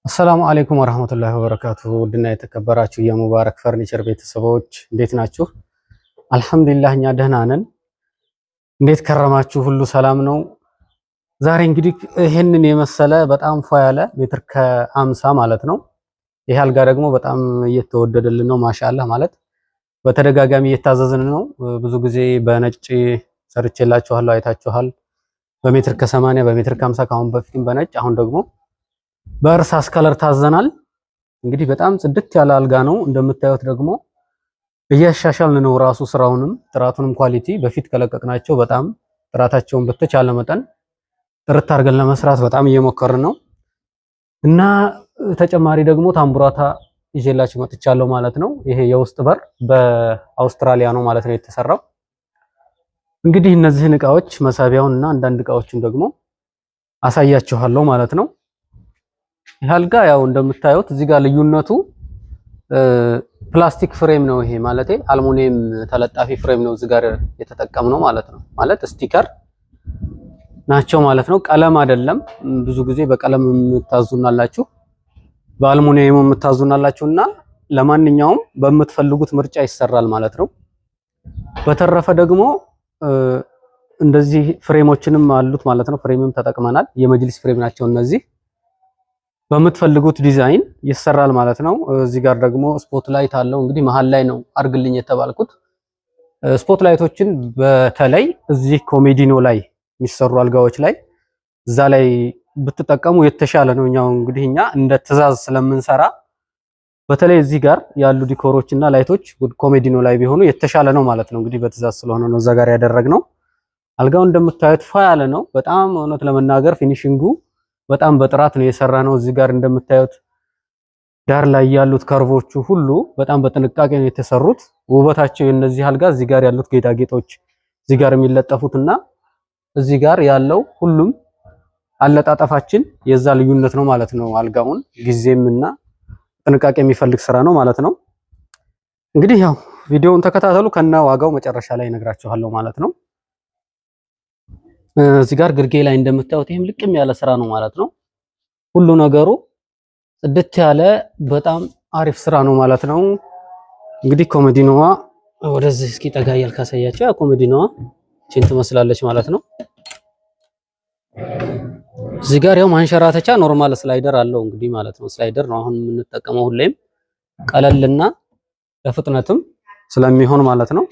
አሰላሙ አለይኩም ወራህመቱላሂ ወበረካቱሁ ውድና የተከበራችሁ የሙባረክ ፈርኒቸር ቤተሰቦች እንዴት ናችሁ? አልሐምዱሊላህ እኛ ደህና ነን። እንዴት ከረማችሁ? ሁሉ ሰላም ነው? ዛሬ እንግዲህ ይሄንን የመሰለ በጣም ፏ ያለ ሜትር ከ50 ማለት ነው። ይሄ አልጋ ደግሞ በጣም እየተወደደልን ነው ማሻአላህ ማለት በተደጋጋሚ እየታዘዝን ነው። ብዙ ጊዜ በነጭ ሰርቼላችኋለሁ አይታችኋል። በሜትር ከ80 በሜትር ከ50 ካሁን በፊትም በነጭ አሁን ደግሞ በእርሳስ ከለር ታዘናል። እንግዲህ በጣም ጽድት ያለ አልጋ ነው። እንደምታዩት ደግሞ እያሻሻልን ነው ራሱ ስራውንም ጥራቱንም ኳሊቲ በፊት ከለቀቅናቸው በጣም ጥራታቸውን በተቻለ መጠን ጥርት አድርገን ለመስራት በጣም እየሞከርን ነው እና ተጨማሪ ደግሞ ታምቡራታ ይዤላችሁ መጥቻለሁ ማለት ነው። ይሄ የውስጥ በር በአውስትራሊያ ነው ማለት ነው የተሰራው። እንግዲህ እነዚህን እቃዎች መሳቢያውን እና አንዳንድ እቃዎችን ደግሞ አሳያችኋለሁ ማለት ነው። ይህ አልጋ ያው እንደምታዩት እዚህ ጋር ልዩነቱ ፕላስቲክ ፍሬም ነው። ይሄ ማለት አልሙኒየም ተለጣፊ ፍሬም ነው እዚህ ጋር የተጠቀምነው ማለት ነው። ማለት ስቲከር ናቸው ማለት ነው። ቀለም አይደለም። ብዙ ጊዜ በቀለም የምታዙናላችሁ በአልሙኒየም የምታዙናላችሁና ለማንኛውም በምትፈልጉት ምርጫ ይሰራል ማለት ነው። በተረፈ ደግሞ እንደዚህ ፍሬሞችንም አሉት ማለት ነው። ፍሬምም ተጠቅመናል። የመጅሊስ ፍሬም ናቸው እነዚህ በምትፈልጉት ዲዛይን ይሰራል ማለት ነው። እዚህ ጋር ደግሞ ስፖት ላይት አለው። እንግዲህ መሃል ላይ ነው አርግልኝ የተባልኩት። ስፖት ላይቶችን በተለይ እዚህ ኮሜዲኖ ላይ የሚሰሩ አልጋዎች ላይ እዛ ላይ ብትጠቀሙ የተሻለ ነው። እንግዲህ እኛ እንደ ትዕዛዝ ስለምንሰራ በተለይ እዚህ ጋር ያሉ ዲኮሮች እና ላይቶች ኮሜዲኖ ላይ ቢሆኑ የተሻለ ነው ማለት ነው። እንግዲህ በትዕዛዝ ስለሆነ ነው እዛ ጋር ያደረግነው። አልጋው እንደምታዩት ፋ ያለ ነው። በጣም እውነት ለመናገር ፊኒሺንጉ በጣም በጥራት ነው የሰራ ነው። እዚህ ጋር እንደምታዩት ዳር ላይ ያሉት ከርቮቹ ሁሉ በጣም በጥንቃቄ ነው የተሰሩት። ውበታቸው የነዚህ አልጋ እዚህ ጋር ያሉት ጌጣጌጦች እዚህ ጋር የሚለጠፉትና እዚህ ጋር ያለው ሁሉም አለጣጠፋችን የዛ ልዩነት ነው ማለት ነው። አልጋውን ጊዜምና ጥንቃቄ የሚፈልግ ስራ ነው ማለት ነው። እንግዲህ ያው ቪዲዮውን ተከታተሉ ከና ዋጋው መጨረሻ ላይ እነግራችኋለሁ ማለት ነው። እዚህ ጋር ግርጌ ላይ እንደምታዩት ይሄም ልቅም ያለ ስራ ነው ማለት ነው። ሁሉ ነገሩ ጽድት ያለ በጣም አሪፍ ስራ ነው ማለት ነው። እንግዲህ ኮሜዲኖዋ ወደዚህ እስኪ ጠጋ እያልኩ ካሳያችሁ ያ ኮሜዲኖዋ ቺን ትመስላለች ማለት ነው። እዚህ ጋር ያው ማንሸራተቻ ኖርማል ስላይደር አለው እንግዲህ ማለት ነው። ስላይደር ነው አሁን የምንጠቀመው ሁሌም ቀለልና ለፍጥነትም ስለሚሆን ማለት ነው።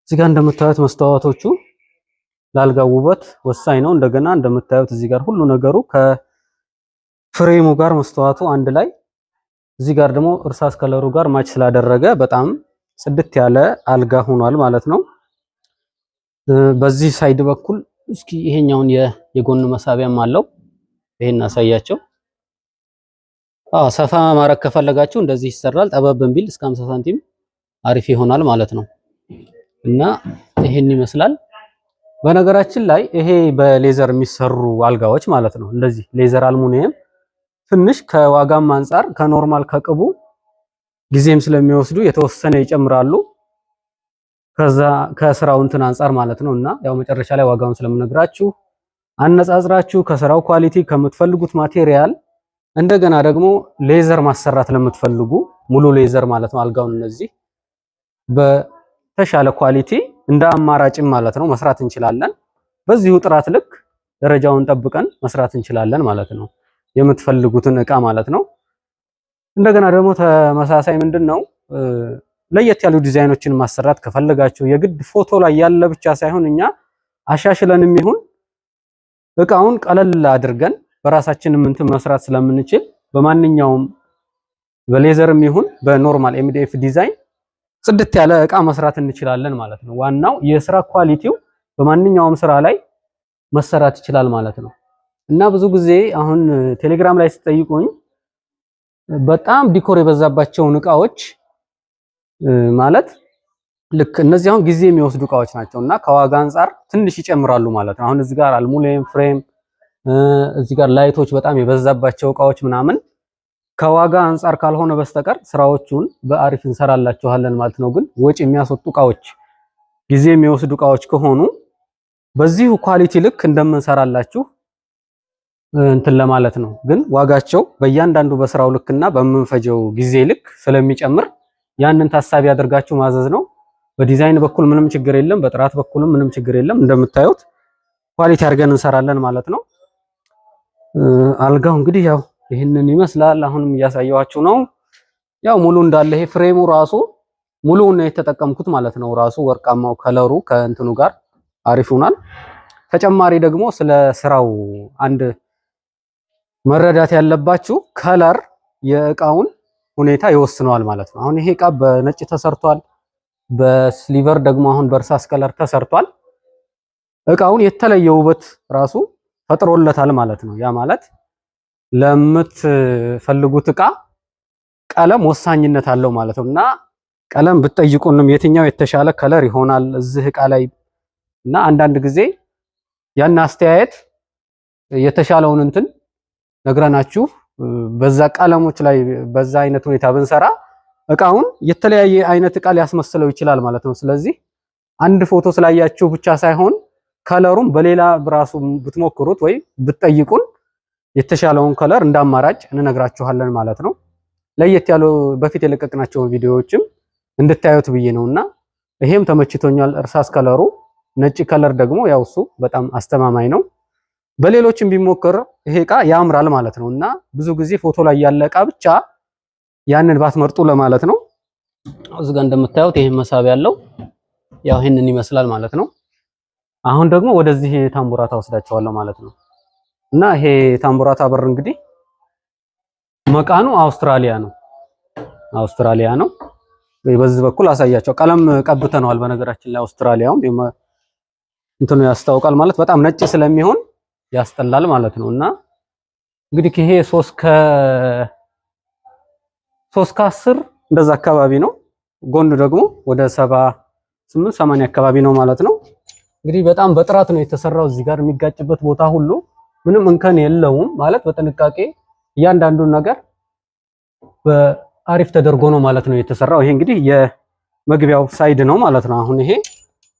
እዚህ ጋር እንደምታዩት መስተዋቶቹ ለአልጋው ውበት ወሳኝ ነው። እንደገና እንደምታዩት እዚህ ጋር ሁሉ ነገሩ ከፍሬሙ ጋር መስተዋቱ አንድ ላይ እዚህ ጋር ደግሞ እርሳስ ከለሩ ጋር ማች ስላደረገ በጣም ጽድት ያለ አልጋ ሆኗል ማለት ነው። በዚህ ሳይድ በኩል እስኪ ይሄኛውን የጎን መሳቢያም አለው። ይሄን አሳያቸው። ሰፋ ማረግ ከፈለጋችሁ እንደዚህ ይሰራል። ጠበብ ቢል እስከ 50 ሳንቲም አሪፍ ይሆናል ማለት ነው እና ይሄን ይመስላል። በነገራችን ላይ ይሄ በሌዘር የሚሰሩ አልጋዎች ማለት ነው። እንደዚህ ሌዘር አልሙኒየም ትንሽ ከዋጋም አንፃር ከኖርማል ከቅቡ ጊዜም ስለሚወስዱ የተወሰነ ይጨምራሉ ከዛ ከስራው እንትን አንፃር ማለት ነው እና ያው መጨረሻ ላይ ዋጋውን ስለምነግራችሁ አነጻጽራችሁ ከስራው ኳሊቲ ከምትፈልጉት ማቴሪያል እንደገና ደግሞ ሌዘር ማሰራት ለምትፈልጉ ሙሉ ሌዘር ማለት ነው አልጋውን እነዚህ በተሻለ ኳሊቲ እንደ አማራጭም ማለት ነው መስራት እንችላለን። በዚሁ ጥራት ልክ ደረጃውን ጠብቀን መስራት እንችላለን ማለት ነው የምትፈልጉትን እቃ ማለት ነው። እንደገና ደግሞ ተመሳሳይ ምንድነው ለየት ያሉ ዲዛይኖችን ማሰራት ከፈለጋችሁ የግድ ፎቶ ላይ ያለ ብቻ ሳይሆን እኛ አሻሽለንም ይሁን እቃውን ቀለል አድርገን በራሳችንም እንትን መስራት ስለምንችል በማንኛውም በሌዘርም ይሁን በኖርማል ኤምዲኤፍ ዲዛይን ጽድት ያለ እቃ መስራት እንችላለን ማለት ነው። ዋናው የስራ ኳሊቲው በማንኛውም ስራ ላይ መሰራት ይችላል ማለት ነው እና ብዙ ጊዜ አሁን ቴሌግራም ላይ ስትጠይቁኝ በጣም ዲኮር የበዛባቸውን እቃዎች ማለት ልክ እነዚህ አሁን ጊዜ የሚወስዱ እቃዎች ናቸውና ከዋጋ አንፃር ትንሽ ይጨምራሉ ማለት ነው። አሁን እዚህ ጋር አልሙኒየም ፍሬም እዚህ ጋር ላይቶች በጣም የበዛባቸው እቃዎች ምናምን ከዋጋ አንፃር ካልሆነ በስተቀር ስራዎቹን በአሪፍ እንሰራላችኋለን ማለት ነው። ግን ወጪ የሚያስወጡ እቃዎች ጊዜ የሚወስዱ እቃዎች ከሆኑ በዚሁ ኳሊቲ ልክ እንደምንሰራላችሁ እንትን ለማለት ነው። ግን ዋጋቸው በእያንዳንዱ በስራው ልክና በምንፈጀው ጊዜ ልክ ስለሚጨምር ያንን ታሳቢ አድርጋችሁ ማዘዝ ነው። በዲዛይን በኩል ምንም ችግር የለም፣ በጥራት በኩልም ምንም ችግር የለም። እንደምታዩት ኳሊቲ አድርገን እንሰራለን ማለት ነው። አልጋው እንግዲህ ያው ይህንን ይመስላል። አሁንም እያሳየኋችሁ ነው። ያው ሙሉ እንዳለ ይሄ ፍሬሙ ራሱ ሙሉውን ነው የተጠቀምኩት ማለት ነው። ራሱ ወርቃማው ከለሩ ከእንትኑ ጋር አሪፍ ሆኗል። ተጨማሪ ደግሞ ስለ ስራው አንድ መረዳት ያለባችሁ ከለር የእቃውን ሁኔታ ይወስነዋል ማለት ነው። አሁን ይሄ እቃ በነጭ ተሰርቷል፣ በስሊቨር ደግሞ አሁን በእርሳስ ከለር ተሰርቷል። እቃውን የተለየ ውበት ራሱ ፈጥሮለታል ማለት ነው። ያ ማለት ለምትፈልጉት እቃ ቀለም ወሳኝነት አለው ማለት ነው። እና ቀለም ብትጠይቁንም የትኛው የተሻለ ከለር ይሆናል እዚህ እቃ ላይ እና አንዳንድ ጊዜ ያን አስተያየት የተሻለውን እንትን ነግረናችሁ በዛ ቀለሞች ላይ በዛ አይነት ሁኔታ ብንሰራ እቃውን የተለያየ አይነት እቃ ሊያስመስለው ይችላል ማለት ነው። ስለዚህ አንድ ፎቶ ስላያችሁ ብቻ ሳይሆን ከለሩም በሌላ ብራሱ ብትሞክሩት ወይ ብትጠይቁን የተሻለውን ከለር እንዳማራጭ እንነግራችኋለን ማለት ነው። ለየት ያሉ በፊት የለቀቅናቸው ቪዲዮዎችም እንድታዩት ብዬ ነውና ይሄም ተመችቶኛል። እርሳስ ከለሩ ነጭ ከለር ደግሞ ያው እሱ በጣም አስተማማኝ ነው። በሌሎችም ቢሞክር ይሄ እቃ ያምራል ማለት ነው። እና ብዙ ጊዜ ፎቶ ላይ ያለ እቃ ብቻ ያንን ባትመርጡ ለማለት ነው። እዚህ ጋር እንደምታዩት ይሄን መሳቢያ ያለው ያው ይሄንን ይመስላል ማለት ነው። አሁን ደግሞ ወደዚህ ታምቡራታ ወስዳቸዋለሁ ማለት ነው። እና ይሄ ታምቡራታ በር እንግዲህ መቃኑ አውስትራሊያ ነው። በዚህ በኩል አሳያቸው። ቀለም ቀብተነዋል በነገራችን ላይ አውስትራሊያውን እንትኑ ያስታውቃል ማለት በጣም ነጭ ስለሚሆን ያስጠላል ማለት ነው። እና እንግዲህ ይሄ 3 ከ10 እንደዛ አካባቢ ነው። ጎን ደግሞ ወደ 78 80 አካባቢ ነው ማለት ነው። እንግዲህ በጣም በጥራት ነው የተሰራው። እዚህ ጋር የሚጋጭበት ቦታ ሁሉ ምንም እንከን የለውም ማለት በጥንቃቄ እያንዳንዱን ነገር በአሪፍ ተደርጎ ነው ማለት ነው የተሰራው። ይሄ እንግዲህ የመግቢያው ሳይድ ነው ማለት ነው። አሁን ይሄ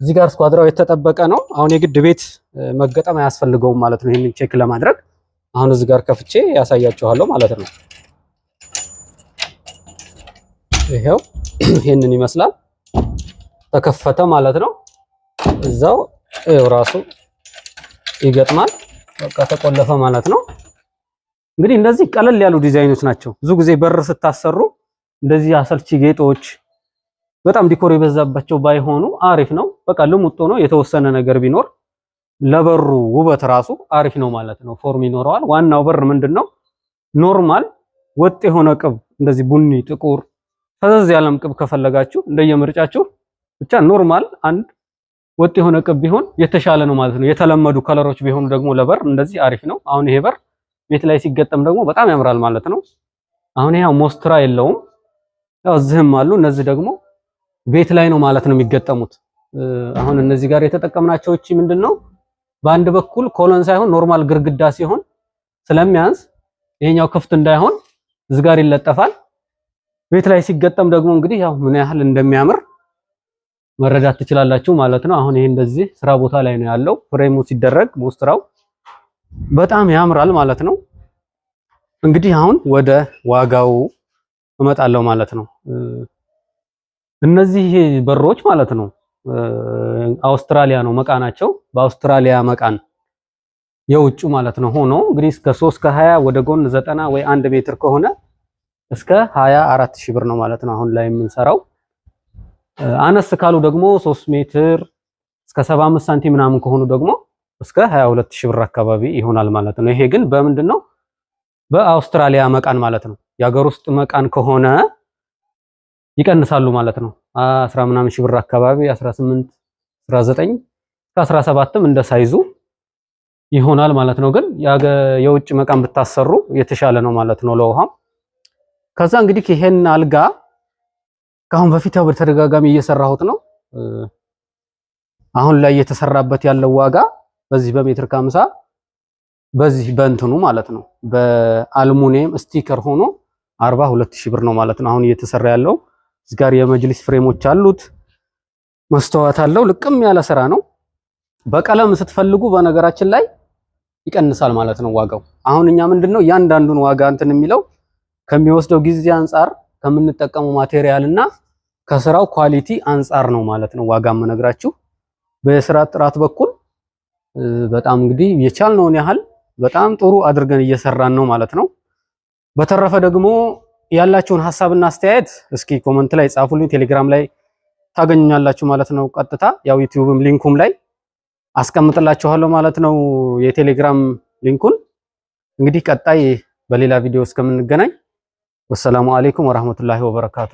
እዚህ ጋር ስኳድራው የተጠበቀ ነው። አሁን የግድ ቤት መገጠም አያስፈልገውም ማለት ነው። ይሄንን ቼክ ለማድረግ አሁን እዚህ ጋር ከፍቼ ያሳያችኋለሁ ማለት ነው። ይሄው ይሄንን ይመስላል። ተከፈተ ማለት ነው። እዛው ይሄው ራሱ ይገጥማል። በቃ ተቆለፈ ማለት ነው። እንግዲህ እንደዚህ ቀለል ያሉ ዲዛይኖች ናቸው። ብዙ ጊዜ በር ስታሰሩ እንደዚህ አሰልቺ ጌጦች በጣም ዲኮር የበዛባቸው ባይሆኑ አሪፍ ነው። በቃ ልሙጥ ነው የተወሰነ ነገር ቢኖር ለበሩ ውበት ራሱ አሪፍ ነው ማለት ነው። ፎርም ይኖረዋል። ዋናው በር ምንድነው ኖርማል ወጥ የሆነ ቅብ እንደዚህ ቡኒ፣ ጥቁር፣ ፈዘዝ ያለም ቅብ ከፈለጋችሁ እንደየምርጫችሁ ብቻ ኖርማል አንድ ወጥ የሆነ ቅብ ቢሆን የተሻለ ነው ማለት ነው። የተለመዱ ከለሮች ቢሆኑ ደግሞ ለበር እንደዚህ አሪፍ ነው። አሁን ይሄ በር ቤት ላይ ሲገጠም ደግሞ በጣም ያምራል ማለት ነው። አሁን ይሄው ሞስትራ የለውም። ያው እዚህም አሉ። እነዚህ ደግሞ ቤት ላይ ነው ማለት ነው የሚገጠሙት። አሁን እነዚህ ጋር የተጠቀምናቸው እቺ ምንድነው በአንድ በኩል ኮሎን ሳይሆን ኖርማል ግርግዳ ሲሆን ስለሚያንስ ይሄኛው ክፍት እንዳይሆን እዚህ ጋር ይለጠፋል። ቤት ላይ ሲገጠም ደግሞ እንግዲህ ያው ምን ያህል እንደሚያምር መረዳት ትችላላችሁ ማለት ነው። አሁን ይሄ እንደዚህ ስራ ቦታ ላይ ነው ያለው። ፍሬሙ ሲደረግ ሞስትራው በጣም ያምራል ማለት ነው። እንግዲህ አሁን ወደ ዋጋው እመጣለሁ ማለት ነው። እነዚህ በሮች ማለት ነው አውስትራሊያ ነው መቃናቸው። በአውስትራሊያ መቃን የውጭ ማለት ነው ሆኖ እንግዲህ እስከ 3 ከ20 ወደ ጎን 90 ወይ 1 ሜትር ከሆነ እስከ 24000 ብር ነው ማለት ነው አሁን ላይ የምንሰራው። አነስ ካሉ ደግሞ 3 ሜትር እስከ 75 ሳንቲም ምናምን ከሆኑ ደግሞ እስከ 22000 ብር አካባቢ ይሆናል ማለት ነው። ይሄ ግን በምንድነው በአውስትራሊያ መቃን ማለት ነው። የሀገር ውስጥ መቃን ከሆነ ይቀንሳሉ ማለት ነው። 10 ምናምን ሺህ ብር አካባቢ 18 19 ከ17ም እንደ ሳይዙ ይሆናል ማለት ነው። ግን የውጭ መቃን ብታሰሩ የተሻለ ነው ማለት ነው ለውሃም። ከዛ እንግዲህ ይሄን አልጋ ካሁን በፊት ያው በተደጋጋሚ እየሰራሁት ነው። አሁን ላይ እየተሰራበት ያለው ዋጋ በዚህ በሜትር ከ50 በዚህ በእንትኑ ማለት ነው በአልሙኒየም ስቲከር ሆኖ 42000 ብር ነው ማለት ነው አሁን እየተሰራ ያለው። እዚህ ጋር የመጅሊስ ፍሬሞች አሉት፣ መስተዋት አለው። ልቅም ያለ ስራ ነው። በቀለም ስትፈልጉ በነገራችን ላይ ይቀንሳል ማለት ነው ዋጋው። አሁን እኛ ምንድነው እያንዳንዱን ዋጋ እንትን የሚለው ከሚወስደው ጊዜ አንፃር ከምንጠቀመው ማቴሪያል እና ከስራው ኳሊቲ አንፃር ነው ማለት ነው ዋጋ የምነግራችሁ። በስራ ጥራት በኩል በጣም እንግዲህ የቻልነውን ያህል በጣም ጥሩ አድርገን እየሰራን ነው ማለት ነው። በተረፈ ደግሞ ያላችሁን ሐሳብና አስተያየት እስኪ ኮመንት ላይ ጻፉልኝ። ቴሌግራም ላይ ታገኙኛላችሁ ማለት ነው። ቀጥታ ያው ዩቲዩብም ሊንኩም ላይ አስቀምጥላችኋለሁ ማለት ነው የቴሌግራም ሊንኩን። እንግዲህ ቀጣይ በሌላ ቪዲዮ እስከምንገናኝ ወሰላሙ አለይኩም ወራህመቱላሂ ወበረካቱ።